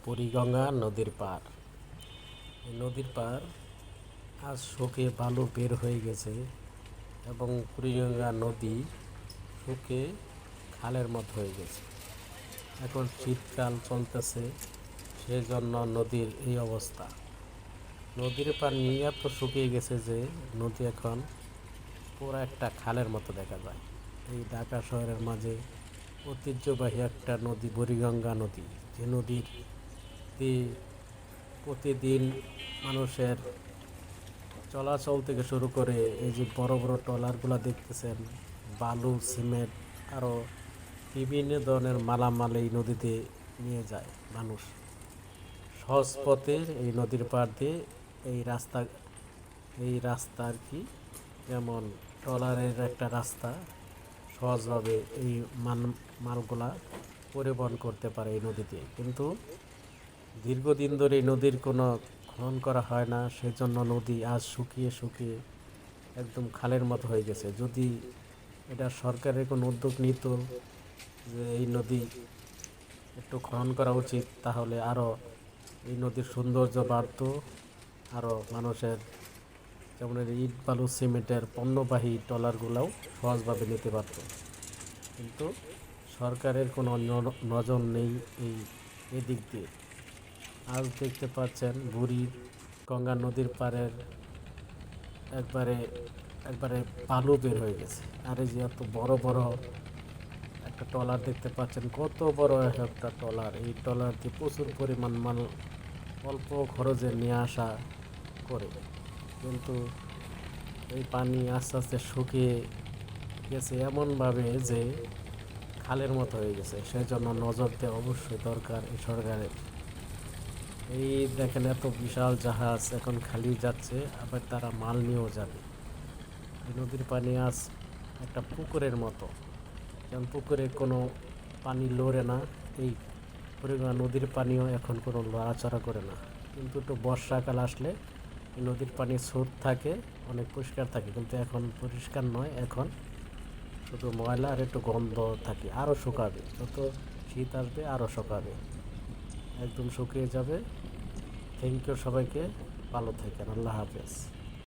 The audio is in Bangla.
বুড়িগঙ্গা নদীর পাড়। এই নদীর পাড় আজ শুকিয়ে বালু বের হয়ে গেছে এবং বুড়িগঙ্গা নদী শুকিয়ে খালের মতো হয়ে গেছে। এখন শীতকাল চলতেছে, সেজন্য নদীর এই অবস্থা। নদীর পানি এত শুকিয়ে গেছে যে নদী এখন পুরো একটা খালের মতো দেখা যায়। এই ঢাকা শহরের মাঝে ঐতিহ্যবাহী একটা নদী বুড়িগঙ্গা নদী, যে নদীর প্রতিদিন মানুষের চলাচল থেকে শুরু করে এই যে বড় বড় ট্রলারগুলো দেখতেছেন, বালু, সিমেন্ট, আরও বিভিন্ন ধরনের মালামাল এই নদীতে নিয়ে যায় মানুষ। সহজ পথে এই নদীর পাড় দিয়ে এই রাস্তা আর কি, যেমন ট্রলারের একটা রাস্তা, সহজভাবে এই মালগুলা পরিবহন করতে পারে এই নদীতে। কিন্তু দীর্ঘদিন ধরে এই নদীর কোনো খনন করা হয় না, সেজন্য নদী আজ শুকিয়ে শুকিয়ে একদম খালের মতো হয়ে গেছে। যদি এটা সরকারের কোনো উদ্যোগ নিত যে এই নদী একটু খনন করা উচিত, তাহলে আরও এই নদীর সৌন্দর্য বাড়ত, আরও মানুষের যেমন ইট, বালু, সিমেন্টের পণ্যবাহী ট্রলারগুলোও সহজভাবে নিতে পারত। কিন্তু সরকারের কোনো নজর নেই এদিক দিয়ে। আজ দেখতে পাচ্ছেন বুড়ি গঙ্গা নদীর পাড়ের একবারে একবারে বালু বের হয়ে গেছে। আর এই যে এত বড় বড় একটা ট্রলার দেখতে পাচ্ছেন, কত বড় একটা ট্রলার। এই ট্রলার দিয়ে প্রচুর পরিমাণ মাল অল্প খরচে নিয়ে আসা করে, কিন্তু এই পানি আস্তে আস্তে শুকিয়ে গেছে এমনভাবে যে খালের মতো হয়ে গেছে। সেজন্য নজর দেওয়া অবশ্যই দরকার এই সরকারের। এই দেখেন, এত বিশাল জাহাজ এখন খালি যাচ্ছে, আবার তারা মাল নিয়েও যাবে। এই নদীর পানি আজ একটা পুকুরের মতো, যেমন পুকুরে কোনো পানি লড়ে না, এই বুড়িগঙ্গা নদীর পানিও এখন কোনো লড়াচড়া করে না। কিন্তু একটু বর্ষাকাল আসলে এই নদীর পানি স্রোত থাকে, অনেক পরিষ্কার থাকে, কিন্তু এখন পরিষ্কার নয়, এখন শুধু ময়লা আর একটু গন্ধ থাকে। আরও শুকাবে, যত শীত আসবে আরও শুকাবে, একদম শুকিয়ে যাবে। থ্যাংক ইউ সবাইকে, ভালো থাকেন, আল্লাহ হাফেজ।